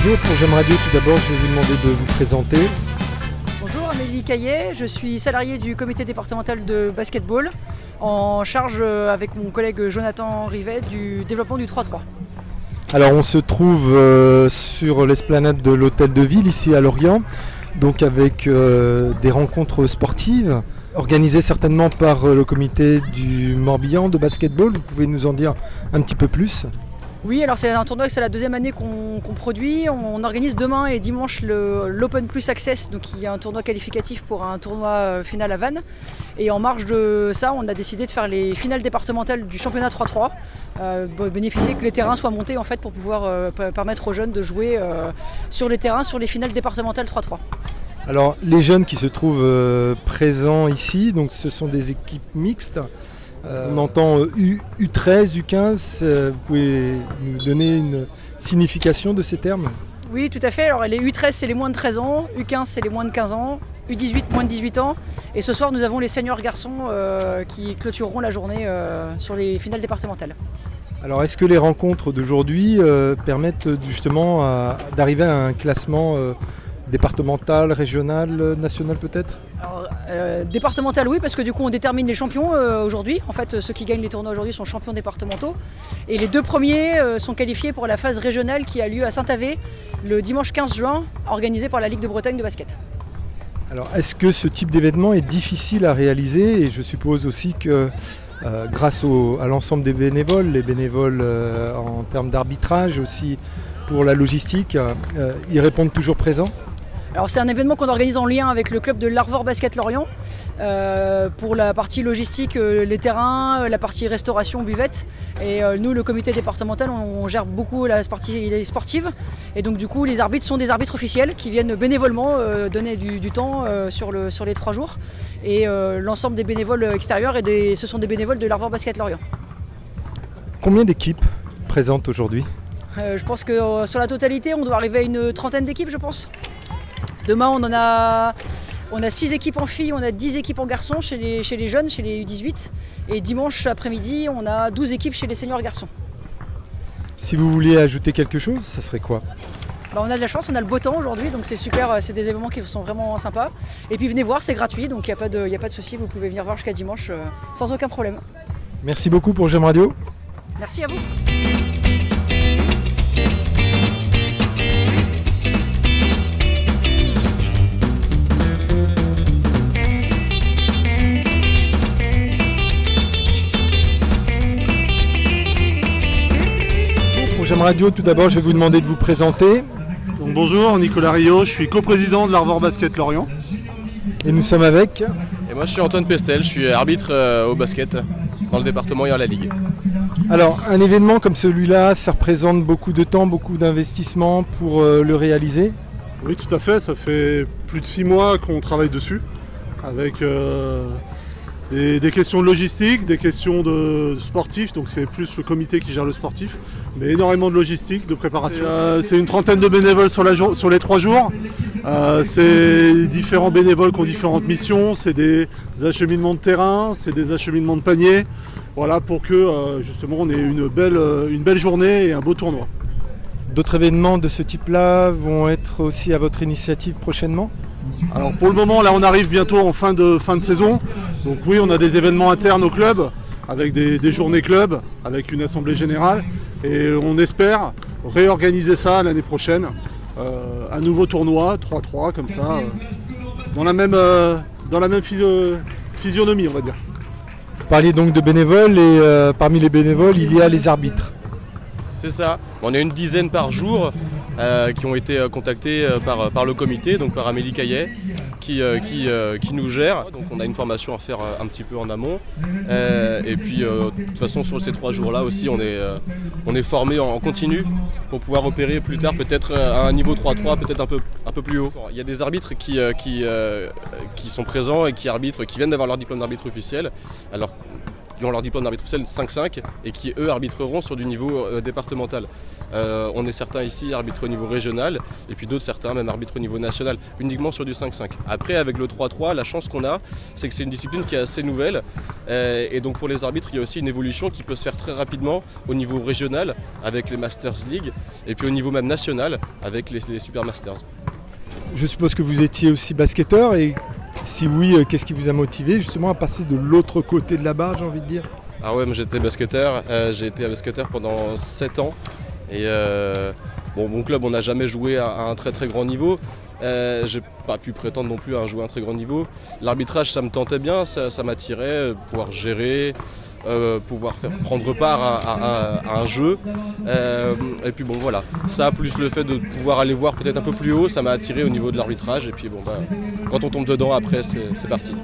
Bonjour, pour J'aime Radio, tout d'abord, je vais vous demander de vous présenter. Bonjour, Amélie Caillet, je suis salariée du comité départemental de basketball, en charge avec mon collègue Jonathan Rivet du développement du 3-3. Alors on se trouve sur l'esplanade de l'Hôtel de Ville, ici à Lorient, donc avec des rencontres sportives, organisées certainement par le comité du Morbihan de basketball. Vous pouvez nous en dire un petit peu plus ? Oui, alors c'est un tournoi, c'est la deuxième année qu'on produit. On organise demain et dimanche l'Open Plus Access, donc il y a un tournoi qualificatif pour un tournoi final à Vannes. Et en marge de ça, on a décidé de faire les finales départementales du championnat 3-3, bénéficier que les terrains soient montés en fait pour pouvoir permettre aux jeunes de jouer sur les terrains sur les finales départementales 3-3. Alors les jeunes qui se trouvent présents ici, donc ce sont des équipes mixtes. On entend U13, U15, vous pouvez nous donner une signification de ces termes ? Oui, tout à fait. Alors les U13 c'est les moins de 13 ans, U15 c'est les moins de 15 ans, U18 moins de 18 ans. Et ce soir nous avons les seniors garçons qui clôtureront la journée sur les finales départementales. Alors est-ce que les rencontres d'aujourd'hui permettent justement d'arriver à un classement départemental, régional, national peut-être ? Alors, départemental oui, parce que du coup on détermine les champions aujourd'hui. En fait ceux qui gagnent les tournois aujourd'hui sont champions départementaux. Et les deux premiers sont qualifiés pour la phase régionale qui a lieu à Saint-Avé le dimanche 15 juin, organisée par la Ligue de Bretagne de basket. Alors est-ce que ce type d'événement est difficile à réaliser ? Et je suppose aussi que grâce à l'ensemble des bénévoles, les bénévoles en termes d'arbitrage aussi pour la logistique, ils répondent toujours présents ? Alors c'est un événement qu'on organise en lien avec le club de l'Arvor Basket Lorient pour la partie logistique, les terrains, la partie restauration, buvette. Et nous, le comité départemental, on gère beaucoup la partie sportive. Et donc du coup, les arbitres sont des arbitres officiels qui viennent bénévolement donner du temps sur les 3 jours. Et l'ensemble des bénévoles extérieurs, ce sont des bénévoles de l'Arvor Basket Lorient. Combien d'équipes présentes aujourd'hui ? Je pense que sur la totalité, on doit arriver à une trentaine d'équipes, je pense. Demain, on a 6 équipes en filles, on a 10 équipes en garçons chez les jeunes, chez les U18. Et dimanche après-midi, on a 12 équipes chez les seniors garçons. Si vous vouliez ajouter quelque chose, ça serait quoi ? On a de la chance, on a le beau temps aujourd'hui, donc c'est super, c'est des événements qui sont vraiment sympas. Et puis venez voir, c'est gratuit, donc il n'y a pas de souci, vous pouvez venir voir jusqu'à dimanche sans aucun problème. Merci beaucoup pour J'aime Radio. Merci à vous. J'aime Radio, tout d'abord je vais vous demander de vous présenter. Donc, bonjour, Nicolas Rio, je suis coprésident de l'Arvor Basket Lorient. Et nous sommes avec... Et moi je suis Antoine Pestel, je suis arbitre au basket dans le département et à la Ligue. Alors un événement comme celui-là, ça représente beaucoup de temps, beaucoup d'investissement pour le réaliser ? Oui tout à fait, ça fait plus de 6 mois qu'on travaille dessus avec des questions de logistique, des questions de sportifs, donc c'est plus le comité qui gère le sportif, mais énormément de logistique, de préparation. C'est une trentaine de bénévoles sur les 3 jours. C'est différents bénévoles qui ont différentes missions, c'est des acheminements de terrain, c'est des acheminements de paniers, voilà, pour que justement on ait une belle journée et un beau tournoi. D'autres événements de ce type-là vont être aussi à votre initiative prochainement ? Alors pour le moment, là on arrive bientôt en fin de saison, donc oui on a des événements internes au club, avec des journées club, avec une assemblée générale, et on espère réorganiser ça l'année prochaine, un nouveau tournoi, 3-3 comme ça, dans la même physionomie on va dire. Vous parliez donc de bénévoles et parmi les bénévoles il y a les arbitres. C'est ça, on a une dizaine par jour qui ont été contactés par le comité, donc par Amélie Caillet, qui nous gère. Donc on a une formation à faire un petit peu en amont. Et puis de toute façon sur ces 3 jours-là aussi on est formé en continu pour pouvoir opérer plus tard peut-être à un niveau 3-3, peut-être un peu plus haut. Il y a des arbitres qui sont présents et qui arbitrent, qui viennent d'avoir leur diplôme d'arbitre officiel. Alors qui ont leur diplôme d'arbitre officiel 5-5 et qui eux arbitreront sur du niveau départemental. On est certains ici arbitres au niveau régional et puis d'autres certains même arbitres au niveau national, uniquement sur du 5-5. Après avec le 3-3, la chance qu'on a, c'est que c'est une discipline qui est assez nouvelle et donc pour les arbitres il y a aussi une évolution qui peut se faire très rapidement au niveau régional avec les Masters League et puis au niveau même national avec les Super Masters. Je suppose que vous étiez aussi basketteur et si oui, qu'est-ce qui vous a motivé justement à passer de l'autre côté de la barre, j'ai envie de dire? Ah ouais, moi j'étais basketteur, j'ai été basketteur pendant 7 ans et bon, mon club on n'a jamais joué à un très très grand niveau, j'ai pas pu prétendre non plus à jouer à un très grand niveau. L'arbitrage ça me tentait bien, ça m'attirait, pouvoir gérer, pouvoir prendre part à un jeu et puis bon voilà, ça plus le fait de pouvoir aller voir peut-être un peu plus haut, ça m'a attiré au niveau de l'arbitrage et puis bon bah, quand on tombe dedans après c'est parti.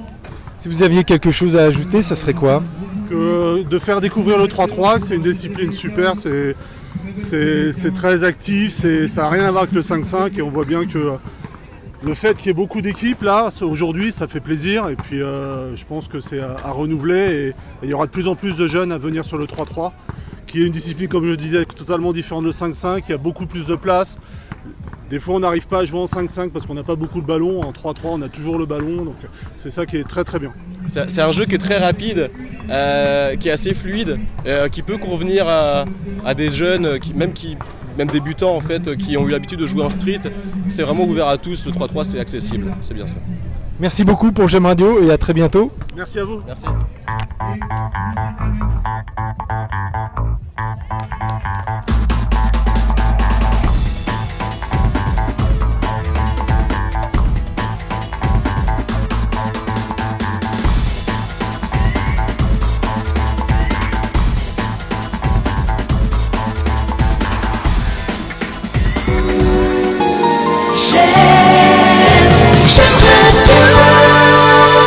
Si vous aviez quelque chose à ajouter, ça serait quoi? De faire découvrir le 3-3, c'est une discipline super, c'est très actif, ça n'a rien à voir avec le 5-5 et on voit bien que le fait qu'il y ait beaucoup d'équipes là, aujourd'hui, ça fait plaisir et puis je pense que c'est à renouveler et il y aura de plus en plus de jeunes à venir sur le 3-3 qui est une discipline, comme je le disais, totalement différente de 5-5, il y a beaucoup plus de place. Des fois on n'arrive pas à jouer en 5-5 parce qu'on n'a pas beaucoup de ballons, en 3-3 on a toujours le ballon, donc c'est ça qui est très très bien. C'est un jeu qui est très rapide, qui est assez fluide, qui peut convenir à des jeunes, même débutants en fait, qui ont eu l'habitude de jouer en street. C'est vraiment ouvert à tous, le 3-3 c'est accessible, c'est bien ça. Merci beaucoup pour GEM Radio et à très bientôt. Merci à vous. Merci.